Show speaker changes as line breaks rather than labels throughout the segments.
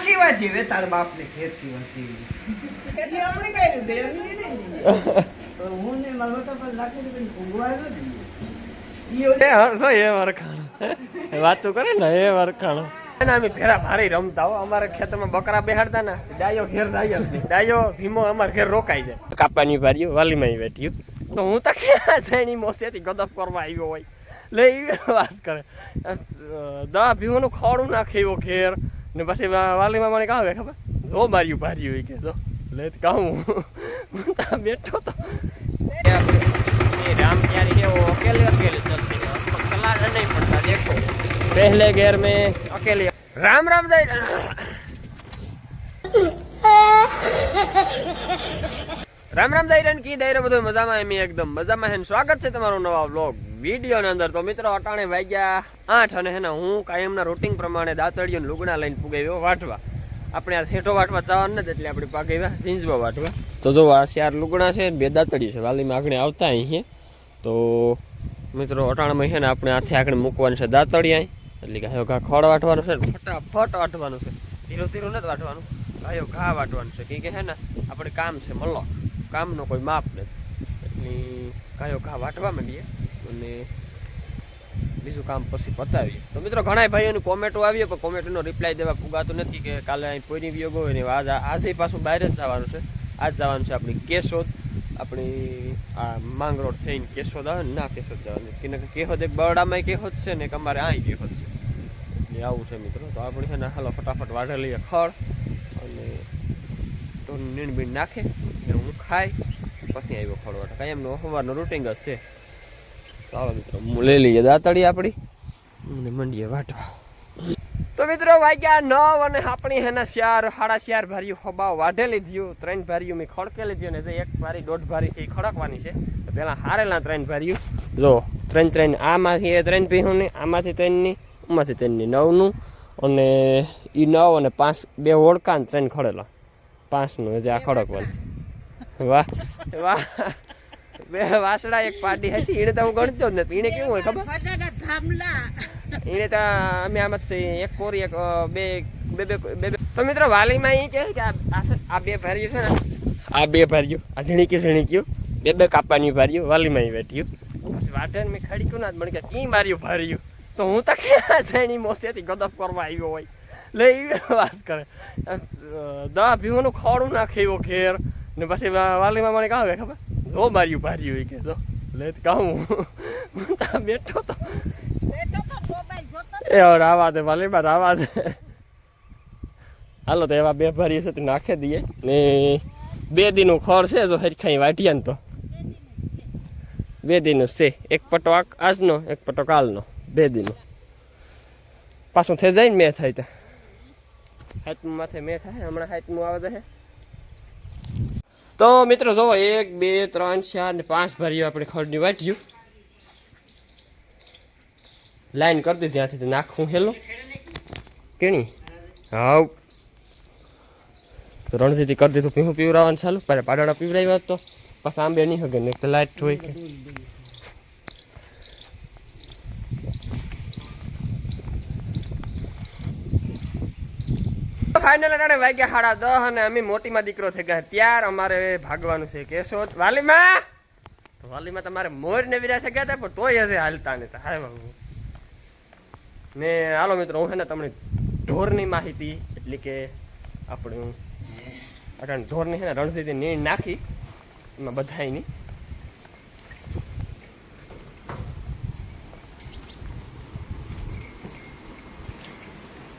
ક્યાંથી વાંચી વે તાર બાપ ને ઘેરથી વાંચી એટલે આપણે કઈ દે તો હું ને મારો તો પર લાખી દે ઊંઘવાયો નથી ઈ
હરસો એ વરખાણો વાતો કરે ને એ વરખાણો અમે ફેરા ભારી રમતા હો અમારે ખેતરમાં બકરા બેહાડતા ને ડાયો ઘેર જાય જ નહીં ડાયો ભીમો અમારે ઘેર રોકાય છે કાપાની ભાર્યું વાલીમાં બેઠ્યું તો હું તો ક્યાં છેની મોસેથી ગદપ કરવા આવ્યો હોય લે એ વાત કરે દા ભીમોનું ખોડું નાખે એવો ઘેર ને પછી વાલીમાં મને કાવે ખબર જો માર્યું ભાર્યું હોય કે જો લે કહું હું તો બેઠો તો राम प्यारी है वो अकेले अकेले चलती है चलाना नहीं पड़ता देखो पहले गेर में अकेले राम राम दाई राम राम दाई की दायरे બધું મજામાં એમ એકદમ મજામાં હે સ્વાગત છે તમારું નવા વ્લોગ વિડિયો ની અંદર તો મિત્રો અટાણે વાગ્યા 8 અને હેને હું કાયમના રૂટિંગ પ્રમાણે દાતડીયો લુગડા લઈને પુગાવ્યો વાટવા આપણે આ સેઠો વાટવા જવાનું નથી એટલે આપણે પાગાવ્યા જીંજવા વાટવા તો જો આ ચાર લુગડા છે બે દાતડી છે વાલીમાં આગળ આવતા અહીં તો મિત્રો અટાણામાં છે ને આપણે હાથે આગળ મૂકવાનું છે દાતડી અહીં એટલે ગાયો ઘા ખોળ વાટવાનું છે ફટાફટ વાટવાનું છે ધીરો ધીરો નથી વાટવાનું ગાયો ઘા વાટવાનું છે કે છે ને આપણે કામ છે મલ્લો કામનો કોઈ માપ નથી એટલે ગાયો ઘા વાટવા માંડીએ અને બીજું કામ પછી પતાવીએ તો મિત્રો ઘણા ભાઈઓની કોમેન્ટો આવી પણ કોમેન્ટનો રિપ્લાય દેવા પુગાતું નથી કે કાલે અહીં પોઈની વિયોગ હોય ને આજે પાછું બહાર જ જવાનું છે આજ જવાનું છે આપણી કેશોદ આપણી આ માંગ રોડ થઈને કેશોદ આવે ને ના કેશોદ જવાનું કે કેહોદ એક બરડામાં કેહોદ છે ને એક અમારે અહીં કેહોદ છે એટલે આવું છે મિત્રો તો આપણે છે ને હાલો ફટાફટ વાઢે લઈએ ખડ અને તો નીણ બીણ નાખે હું ખાઈ પછી આવ્યો ખડ વાટે કાંઈ એમનો સવારનો રૂટિંગ જ છે ચાલો મિત્રો લઈ લઈએ દાતડી આપણી અને મંડીએ વાટવા તો મિત્રો વાગ્યા 9 અને આપણી હેના 4:30 ભાર્યું હબાવ વાઢેલી થયું 3 ભાર્યું મેં ખડકેલી થયું ને જે એક ભારી 1.5 ભારી છે એ ખડકવાની છે તો પહેલાં હારેલા 3 ભાર્યું જો 3 આમાંથી 3 પીહુંની આમાંથી 3ની આમાંથી 3ની 9નું અને એ 9 અને 5 2 ઓળકા ને 3 ખડેલા 5નું જે આ ખડકવાનું વાહ વાહ બે વાસડા એક પાડી હશે એને તો હું ગણતો જ નથી એને કેવું હોય ખબર એને તો અમે આમ જ એક કોરી એક બે તો મિત્રો વાલીમાં એ કહે કે આ બે ભાર્યું છે ને આ બે ભાર્યું આ ઝીણીક્યું બે કાપાની ભાર્યું વાલીમાં બેઠ્યું પછી વાઢે મેં ખડીક્યું ના મને કે કી માર્યું ભાર્યું તો હું તો ક્યાં છેની મોસેથી ગદપ કરવા આવ્યો હોય લે એ વાત કરે દા ભીમોનું ખોડું નાખે એવો ઘેર ને પછી વાલીમાં મને કાવે ખબર જો માર્યું ભાર્યું હોય કે જો લે કહું હું તો બેઠો તો એ રાવા દે વાલીમાં રાવા દે હાલો તો એવા બે ભારી છે તો નાખી દઈએ ને 2 દીનું ખોળ છે જો હરખાઈ વાઢ્યા ને તો 2 દીનું છે એક પટો આજનો એક પટો કાલનો 2 દીનું પાછું થઈ જાય ને મેં થાય તો હાથમાં માથે મેં થાય હમણાં હાથમાં આવે છે તો મિત્રો જોવો 1 2 3 4 ને 5 ભારીઓ આપણે ખડની વાટ્યું લાઈન કરી દીધી ત્યાંથી નાખું હેલો કેણી હાવ તો રણજીતી કરી દીધું પીવું પીવરાવાનું ચાલુ પહેલાં પાડાડા પીવરાવ્યા તો પાછા આંબે નહીં હગે ને તો લાઈટ હોય કે ફાઇનલ અટાણે વાગ્યા 10:30 અને અમે મોટીમાં દીકરો થઈ ગયા ત્યાર અમારે ભાગવાનું છે કેશોદ વાલીમાં તો વાલીમાં તમારે મોર ને વિરા થઈ ગયા હતા પણ તોય હશે હાલતા ને હાય બાબુ ને હાલો મિત્રો હું છે ને તમને ઢોરની માહિતી એટલે કે આપણે અટાણે ઢોરની છે ને રણજીતી નીણ નાખી એમાં બધાયની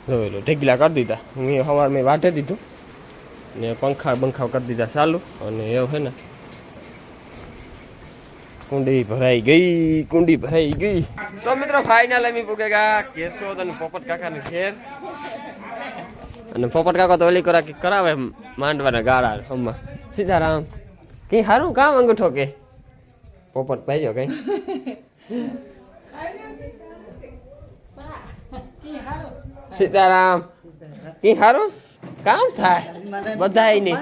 જોયેલો ઢેગલા કરી દીધા હું સવાર મેં વાટે દીધું ને પંખા બંખા કરી દીધા ચાલુ અને એવું છે ને કુંડી ભરાઈ ગઈ તો મિત્રો ફાઇનલ અમે પૂગે ગયા કેશોદ અને પોપટ કાકાની ઘેર અને પોપટ કાકા તો ઓલી કરાવે માંડવાના ગાળા હમણાં સીતારામ કઈ સારું કામ અંગૂઠો કે પોપટ ભાઈઓ કઈ સીતારામ કઈ સારું કામ થાય બધાય નહીં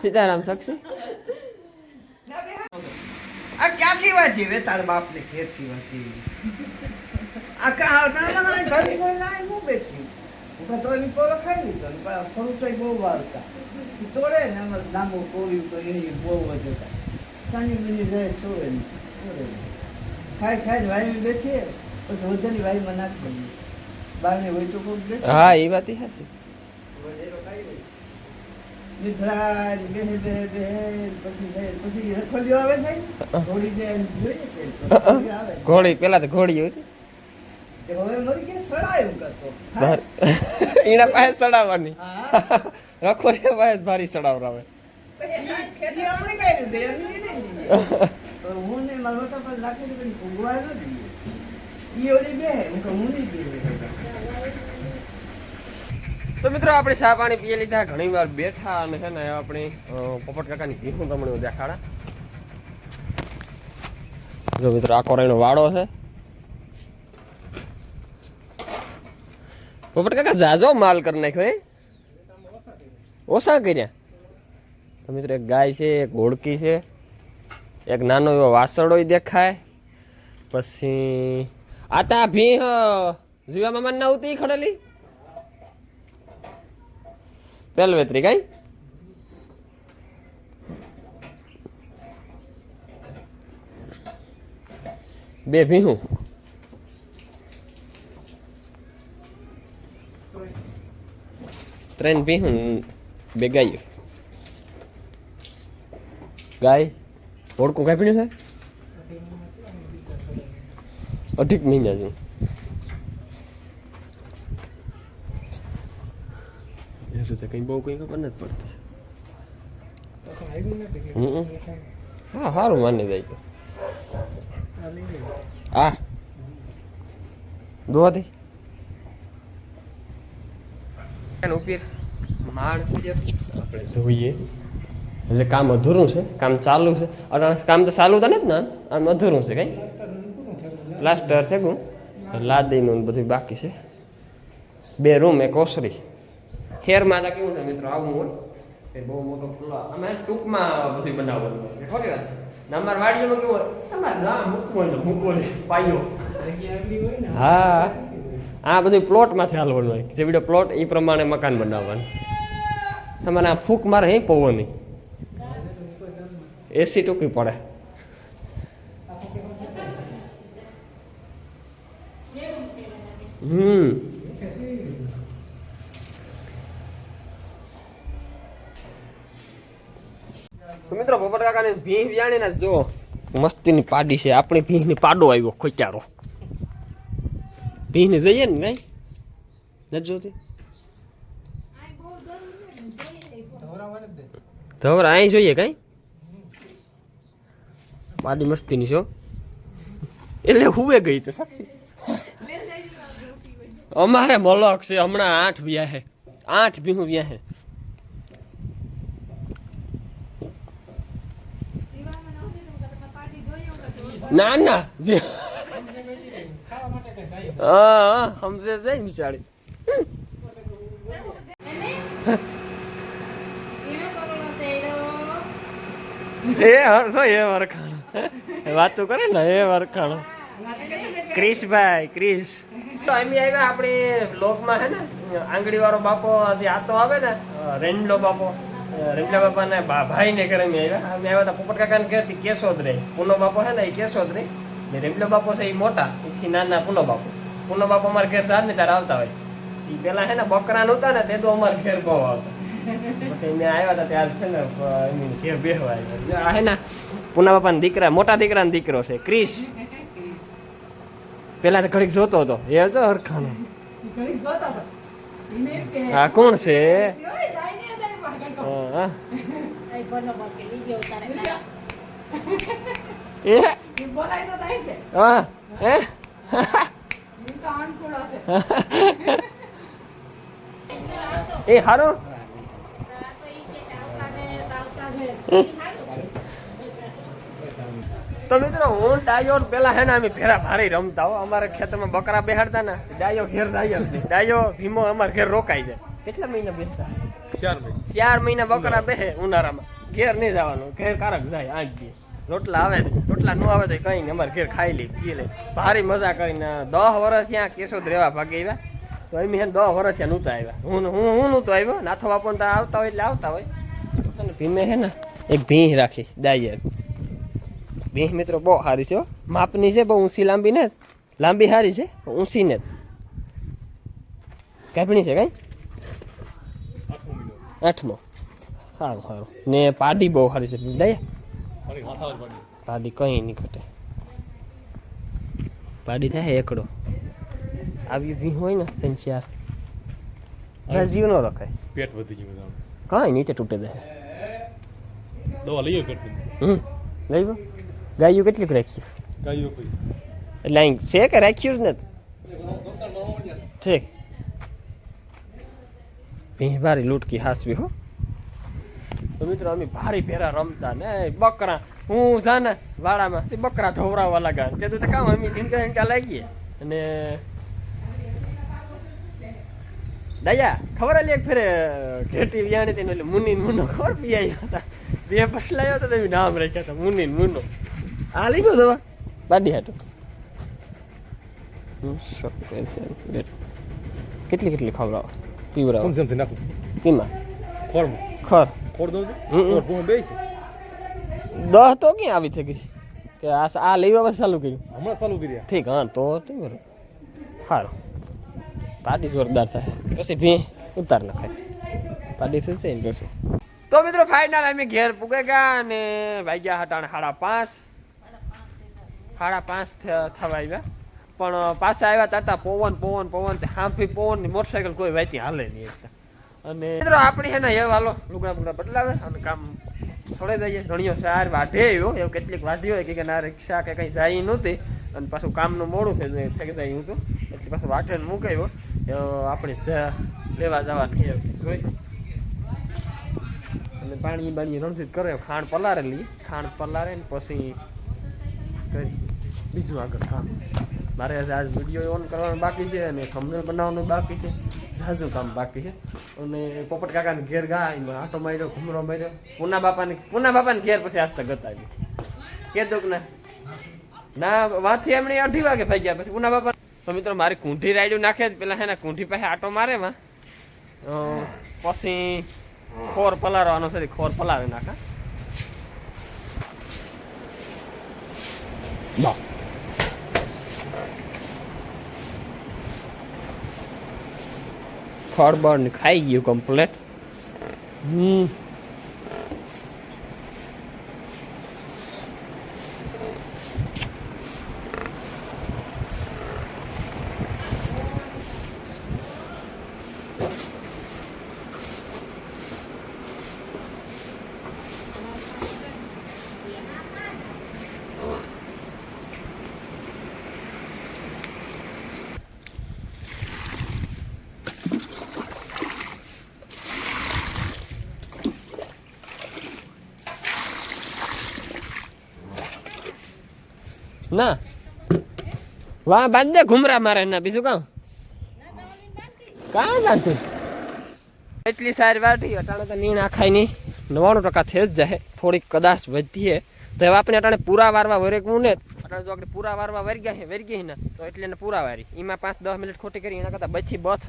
સીતારામ સાક્ષી
આ ક્યાંથી વાંચી વે તાર બાપ ને ઘેરથી વાંચી આ કા ઘડી કોઈ લાય હું બેઠી તો એની પોરો ખાઈ લીધો થોડું તો બહુ વાળતા તોડે ને એમાં લાંબુ તોડ્યું તો એની બહુ વધુ સાની મિનિટ જાય સોળે ખાઈ ખાઈને વાયમાં બેઠીએ પછી વજનની વાયમાં નાખી દઈએ બારને હોય તો કોઈ બેઠે
હા એ વાત હશે
વડેરો ખાઈ દઈએ નિદ્રા બેહે બેહે બેહે પછી રખોલીઓ આવે થાય ઘોડી જે જોઈએ છે આવે
ઘોડી પેલા તો ઘોડી હતી
હવે મરી ગયા સડાયું કરતો
એના પાસે સડાવવાની રખોરી પાસે ભારી સડાવરાવે
ખેતી આપણે કર્યું બે એમની નહીં હું ને મારા મોટા પર રાખેલી પણ ઊંઘવા ન દઈએ ઈ ઓલી બે હું નહીં બે
તો મિત્રો આપણે ચા પાણી પીએ લીધા ઘણી વાર બેઠા અને છે ને આપણે પોપટ કાકાની ભીખું તમને દેખાડા જો મિત્રો આ કોરાઈનો વાડો છે પોપટ કાકા જાજો માલ કરી નાખ્યો એ ઓછા કર્યા તો મિત્રો એક ગાય છે એક ઘોડકી છે એક નાનો એવો વાસળો દેખાય પછી આતા ભી જીવા મામા ના ઉતી ખડેલી પેલવેત્રી કઈ બે ભીહું ત્રણ ભીહું બે ગાયો ગાય ઓળખું કાંઈ પીણું છે 18 મહિના જેવું કઈ બહુ કઈ ખબર નથી પડતી હા સારું માની જાય તો હા દોવાથી ઉપર માણ આપણે જોઈએ એટલે કામ અધૂરું છે કામ ચાલુ છે કામ તો ચાલુ તો નથી ને આમ અધૂરું છે કઈ પ્લાસ્ટર છે ગું લાદીનું બધું બાકી છે 2 રૂમ એક ઓસરી ખેરમાં તો કેવું થાય મિત્રો આવું હોય એ બહુ મોટો ખુલ્લો અમે ટૂંકમાં બધું બનાવવાનું હોય ખોટી વાત છે ને અમારા વાડીઓમાં કેવું હોય તમારે ના મૂકવો પાયો હા આ બધું પ્લોટમાંથી હાલવાનું હોય જે વિડીયો પ્લોટ એ પ્રમાણે મકાન બનાવવાનું તમારે આ ફૂંક મારે અહીં પવનની એસી ટૂંકી પડે તો મિત્રો પોપટ કાકાની ભીહ વ્યાણી ને જો મસ્તીની પાડી છે આપણી ભીહની પાડો આવ્યો ખોચારો ભીહને જઈએ ને કઈ નથી જોતી ધવરા અહીં જોઈએ કઈ પાડી મસ્તીની છો એટલે હુવે ગઈ તો સાક્ષી અમારે મલક છે હમણાં 8 વ્યાહે 8 ભીહું વ્યાહે ના ના હા સમજે છે બિચારી એ હરસો એ વરખાણો વાતો કરે ને એ વરખાણો ક્રિશભાઈ ક્રિશ તો એમ આવ્યા આપણે બ્લોગમાં હે ને આંગળી વાળો બાપો આતો આવે ને રેન્ડલો બાપો રેમલા બાપા ને ભાઈ ને ઘરે આવ્યા હતા પોપટ કાકા ને ઘેરથી કેશોદ રે પૂનો બાપો છે ને એ કેશોદ રે ને રેમલો બાપો છે એ મોટા એથી નાના પૂનો બાપો અમારે ઘેર ચાર ને ત્યારે આવતા હોય એ પેલા છે ને બકરા નહોતા ને તે તો અમારે ઘેર બહુ આવતા પછી એમને આવ્યા હતા ત્યારે છે ને એમની ઘેર બેહવા આવ્યા આ હે ને પૂના બાપા ના દીકરા મોટા દીકરા નો દીકરો છે ક્રિશ પેલા તો ઘડીક જોતો હતો એ જો હરખાનો હા કોણ છે એ હારો તો મિત્રો હું ડાયો પેલા હે ને અમે ભેરા ભારે રમતા હો અમારે ખેતરમાં બકરા બેહાડતા ને ડાયો ઘેર જાય જ નહીં ડાયો ભીમો અમારે ઘેર રોકાય છે કેટલા મહિના બેસતા 4 મહિના બકરા બેહે ઉનાળામાં ઘેર નહીં જવાનું ઘેર કારક જાય 8 દી રોટલા આવે રોટલા ન આવે તો કઈ નહીં અમારે ઘેર ખાઈ લે પી લે ભારી મજા કરીને 10 વર્ષ ત્યાં કેશોદ રહેવા ભાગી આવ્યા તો એમ હે 10 વર્ષ થયા નહોતા આવ્યા. હું નહોતો આવ્યો, નાથો બાપો તો આવતા હોય એટલે આવતા હોય. અને ભીમે હે ને એક ભીંહ રાખી દાયર. ભીંહ મિત્રો બહુ સારી છે, માપની છે, બહુ ઊંચી લાંબી ને, લાંબી સારી છે, ઊંચી ને કાપણી છે કઈ 8મો. સારું સારું. ને પાડી બહુ સારી છે દયા, પાડી કઈ નહીં ઘટે. પાડી થાય એકડો આવી ભીંહ હોય ને 3-4 રાજીવ ન રખાય,
પેટ વધી ગયું
કાંઈ નીચે તૂટે જાય.
દવા લઈએ કરતી
લઈ ગયો. ગાયું કેટલીક રાખ્યું
ગાયો કોઈ
એટલે અહીં છે કે રાખ્યું જ નથી ઠીક. ભીંહ ભારી લૂટકી હાસવી હો. તો મિત્રો અમે ભારી પેરા રમતા ને બકરા, હું જાને વાડામાં તે બકરા ધોવરાવવા લાગા તે તો કામ અમે ઝીંકા લાગીએ. અને દયા ખબર હતી એક ફેરે ઘેટી વ્યાણી હતી એટલે મુની મુનો ખબર પી આવ્યા હતા, 2 પસલાયો તો તમે નામ રાખ્યા હતા મુની મુનો. આ લઈ ગયો દવા બાડી હાટું. કેટલી કેટલી ખવડાવો પીવરાવો
સમસમથી નાખું
કીમાં
ફોર્મ
ખર
ફોર દઉં ફોર બે છે
10 તો ક્યાં આવી થઈ ગઈ કે આ લેવા બસ ચાલુ કર્યું
હમણાં ચાલુ કર્યા.
ઠીક. હા તો બરોબર સારું. પાડી જોરદાર થાય પછી ભીંહ ઉતાર નખાય, પાડી થશે ને કશું. તો મિત્રો ફાઇનલ અમે ઘેર પૂગે ગયા અને વાગ્યા હતા 5:30 થવા આવ્યા. પણ પાછા આવ્યા તાતા પવન તે હાંફી પવન ની મોટરસાઇકલ કોઈ વાતી હાલે નહીં એકતા. અને મિત્રો આપણી હે ને એ વાલો લુગડા બદલાવે અને કામ છોડી દઈએ. ઘણીઓ સાર વાઢે આવ્યો એવું કેટલીક વાઢી હોય કે ના રિક્ષા કે કંઈ જાય નહોતી અને પાછું કામનું મોડું થઈ જાય હું તો એટલે પાછું વાઢેને મૂકાયો. આપણે લેવા જવાનું જોઈ અને પાણી બાણી રણજીત કરે, ખાંડ પલારે ને પછી કરી બીજું આગળ કામ. મારે આજ વિડીયો ઓન કરવાનું બાકી છે અને થંબનેલ બનાવવાનું બાકી છે, ઝાઝું કામ બાકી છે. અને પોપટ કાકાને ઘેર ગયા, એમાં આટો માર્યો, ઘૂમરો માર્યો. પૂના બાપાને ઘેર પછી આજ તક ગતાવી કીધું કે ના વાંથી એમણે 8 વાગે ભાઈ ગયા. પછી પૂના બાપા તો મિત્રો મારી કુંઠી રાયડું નાખે જ પેલા હે ને કુંઠી પાસે આટો મારે માં પછી ખોર પલારવાનો છે, ખોર પલાવી નાખા. ખડબડ ખાઈ ગયું કમ્પ્લેટ. ના વાહ બાંધ દે ઘુમરા મારે ના બીજું કામ કાં બાંધું. એટલી સારી વાટી અટાણે તો નીણ આખાય નહીં 99% થઈ જ જાય, થોડીક કદાચ વધીએ તો હવે આપણે અટાણે પૂરા વારવા વરેકવું ને. અટાણે જો આપણે પૂરા વારવા વરી ગઈ ને તો એટલે એને પૂરા વારી એમાં 5-10 મિનિટ ખોટી કરી એના કરતાં બચી બથ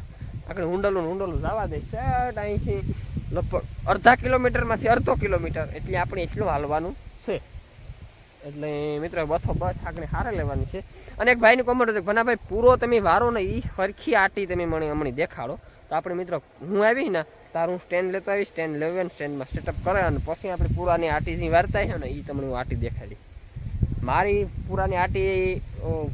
આપણે ઊંડલું જવા દે. શર્ટ અહીંથી લગભગ અડધા કિલોમીટરમાંથી અડધો કિલોમીટર એટલે આપણે એટલું હાલવાનું છે. એટલે મિત્રો બથો બસ આગળ હારે લેવાની છે. અને એક ભાઈની કોમેન્ટ હતી ભનાભાઈ પૂરો તમે વારો ને એ સરખી આટી તમે મને હમણાં દેખાડો. તો આપણે મિત્રો હું આવી ને તારું સ્ટેન્ડ લેતો આવી, સ્ટેન્ડ લેવે ને સ્ટેન્ડમાં સેટઅપ કરે અને પછી આપણે પૂરાની આટી જે વારતા છે ને એ તમને હું આટી દેખાડી. મારી પૂરાની આટી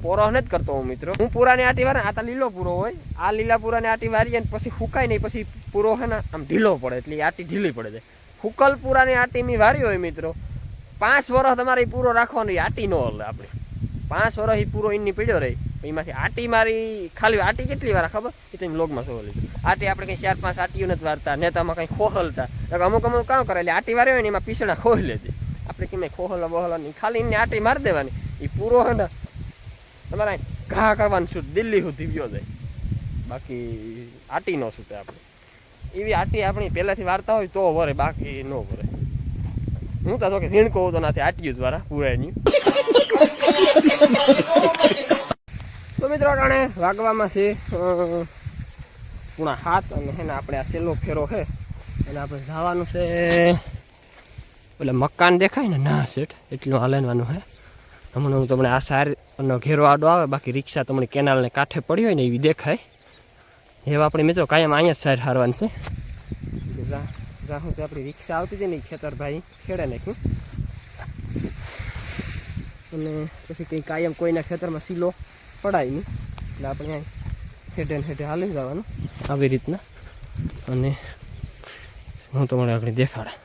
પોરો નથી કરતો હું મિત્રો, હું પૂરાની આટી વારે આ તો લીલો પૂરો હોય, આ લીલા પૂરાની આટી વારીએ ને પછી હુકાય નહીં, પછી પૂરો છે ને આમ ઢીલો પડે એટલે આટી ઢીલી પડે છે. હુકલ પૂરાની આટી મેં વારી હોય મિત્રો 5 વર્ષ તમારે પૂરો રાખવાનો, આટી ન હલે. આપણે 5 વર્ષ પૂરો એની પીડ્યો રહી એમાંથી આટી મારી ખાલી આટી કેટલી વાર ખબર એ તમે લોગમાં શું લીધું. આટી આપણે કંઈ 4-5 આટીઓ નથી વારતા, નેતામાં કંઈ ખોહલતા. અમુક કામ કરે એટલે આટી વારે હોય ને એમાં પીસણા ખોહી લેતી. આપણે કેમ ખોહલા બહોલા નહીં, ખાલી એને આટી મારી દેવાની. એ પૂરો હોય ને તમારે ઘા કરવાનું શું દિલ્હી સુધી ગયો જાય, બાકી આટી ન છૂટે. આપણે એવી આટી આપણી પહેલાંથી વારતા હોય તો વરે, બાકી ન વરે. હું તો કે ઝીણકો હોતો નથી આટીયું જ વાળા પૂરાની. તો મિત્રો અટાણે વાગવામાં છે 6:30 અને હે ને આપણે આ છેલ્લો ફેરો છે અને આપણે જવાનું છે એટલે મકાન દેખાય ને ના શેઠ એટલું હાલવાનું છે. હમણાં હું તમને આ સારનો ઘેરો આડો આવે, બાકી રિક્ષા તમને કેનાલને કાંઠે પડી હોય ને એવી દેખાય. એવા આપણે મિત્રો કાયમ અહીંયા જ સાઈડ હારવાનું છે. જ્યાં હું આપણી રિક્ષા આવતી હતી ને એ ખેતર ભાઈ ખેડે નાખ્યું અને પછી કંઈ કાયમ કોઈના ખેતરમાં સીલો પડાય નહીં એટલે આપણે અહીં હેઠે ને હેઠે હાલી જવાનું આવી રીતના. અને હું તમને આગળ દેખાડા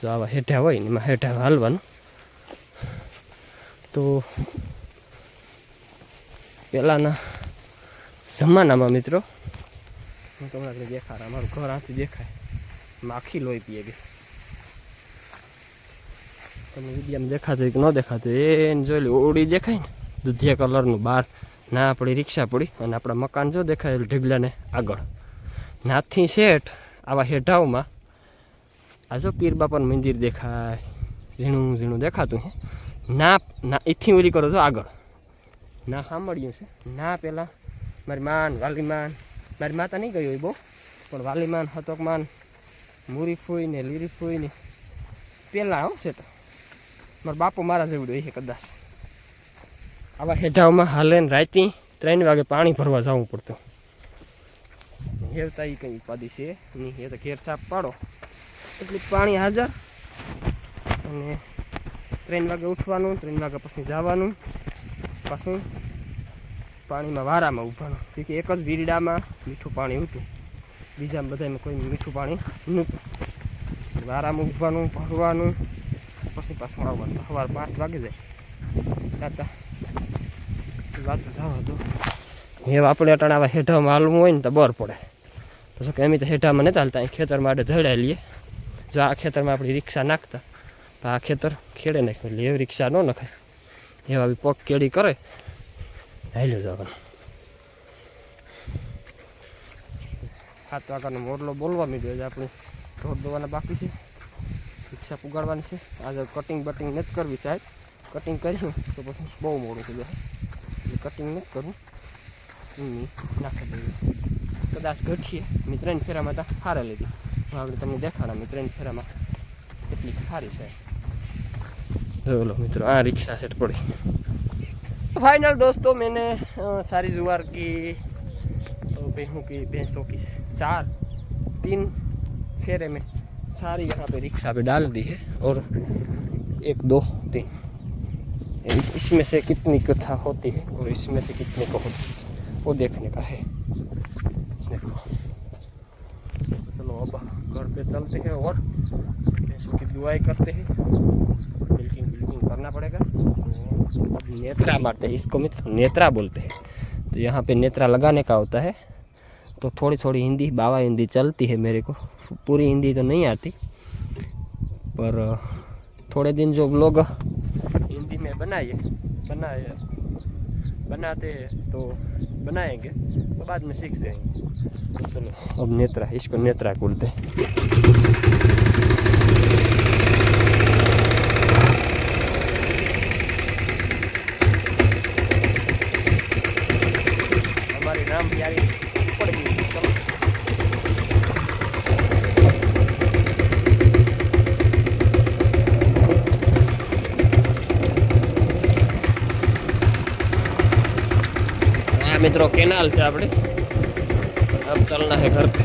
જો આવા હેઠા હોય ને એમાં હેઠા હાલવાનું. તો પહેલાંના જમાનામાં મિત્રો હું તમને આગળ દેખાડા, અમારું ઘર આથી દેખાય, આખી લોહી પીએ ગઈ. તમે વિડીયામાં દેખાતું હોય કે ન દેખાતું એને જોઈ લે, ઓડી દેખાય ને દૂધિયા કલરનું બહાર ના આપણી રિક્ષા પડી અને આપણા મકાન જો દેખાય ઢગલાને આગળ. નાથી શેઠ આવા હેઠાઓમાં આ જો પીર બાપાનું મંદિર દેખાય, ઝીણું ઝીણું દેખાતું છે. ના ના એથી ઓલી કરો તો આગળ ના સાંભળ્યું છે ના. પહેલાં મારી માન વાલીમાન, મારી માતા નહીં ગઈ હોય બહુ, પણ વાલીમાન હતોકમાન મૂરી ફૂઈ ને લીરી ફૂઈ ને પહેલાં હો છે. તો મારા બાપુ મારા જેવડું હોય છે કદાચ. આવા હેઠાઓમાં હાલે ને રાતે 3 વાગે પાણી ભરવા જવું પડતું. હેવતા એ કંઈ ઉપાધિ છે નહીં, એ તો ઘેર સાફ પાડો એટલું પાણી હાજર. અને 3 વાગે ઉઠવાનું, 3 વાગ્યા પછી જવાનું, પાછું પાણીમાં વારામાં ઊભવાનું. કે એક જ વીરડામાં મીઠું પાણી હતું, બીજામાં બધામાં કોઈ મીઠું પાણી નહોતું. વારામાં ઊભવાનું, ભરવાનું, પછી પાછું આવવાનું. સવારે 5 વાગે જાય તાતા વાત જવા દો. એ આપણે અટાણે આવા હેઠામાં હાલવું હોય ને તો બર પડે. પછી કે એમ તો હેઠામાં નહોતા હાલતા, અહીં ખેતર માટે ધડાઈ લઈએ. જો આ ખેતરમાં આપણી રિક્ષા નાખતા તો આ ખેતર ખેડે નાખ્યું એટલે એવી રિક્ષા ન નખાય. એવા બી પગ કેડી કરે હાલ્યો જવાનું. 7 વાગ્યાનો મોરલો બોલવા માંડ્યો છે. આપણે ઢોર દોવાના બાકી છે, રિક્ષા પુગાડવાની છે. આજે કટિંગ બટિંગ નથી કરવી સાહેબ, કટિંગ કર્યું તો પછી બહુ મોડું થઈ જાય એટલે કટિંગ નથી કરવું. નાખી દઈએ કદાચ ઘટીએ. મેં 3 ફેરામાં તો હારે લીધી, આપણે તમને દેખાડા મેં 3 ફેરામાં કેટલી સારી છે. चलो मित्रों आ रिक्शा सेट पड़ी फाइनल दोस्तों। मैंने सारी जुआर की भैंसों की 3 फेरे में सारी यहाँ पे रिक्शा पे डाल दी है। और 1 2 3 इसमें से कितनी कथा होती है और इसमें से कितने को होती है वो देखने का है। देखो चलो अब घर पे चलते हैं और भैंसों की दुआई करते हैं। बिल्डिंग करना पड़ेगा। तो अब नेत्रा मारते हैं, इसको मित्र नेत्रा बोलते हैं। तो यहाँ पे नेत्रा लगाने का होता है। तो थोड़ी थोड़ी हिंदी बाबा हिंदी चलती है, मेरे को पूरी हिंदी तो नहीं आती, पर थोड़े दिन जो लोग हिंदी में बनाते हैं तो बनाएंगे तो बाद में सीख जाएंगे। चलो अब नेत्रा, इसको नेत्रा बोलते हैं। हमारी राम प्यारी ऊपर भी चलो मित्रों केनाल से आपने अब चलना है घर पे।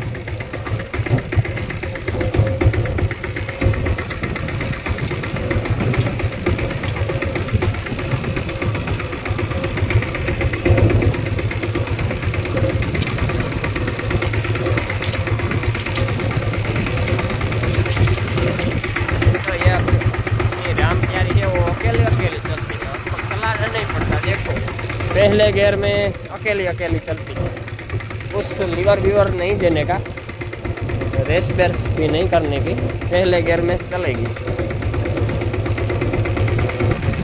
तो ये राम प्यारी है वो अकेले चलती है, चलाना नहीं पड़ता। देखो पहले गियर में अकेली चलती है, उस लीवर वीवर नहीं देने का, रेस बेर्स भी नहीं करने की, पहले गियर में चलेगी।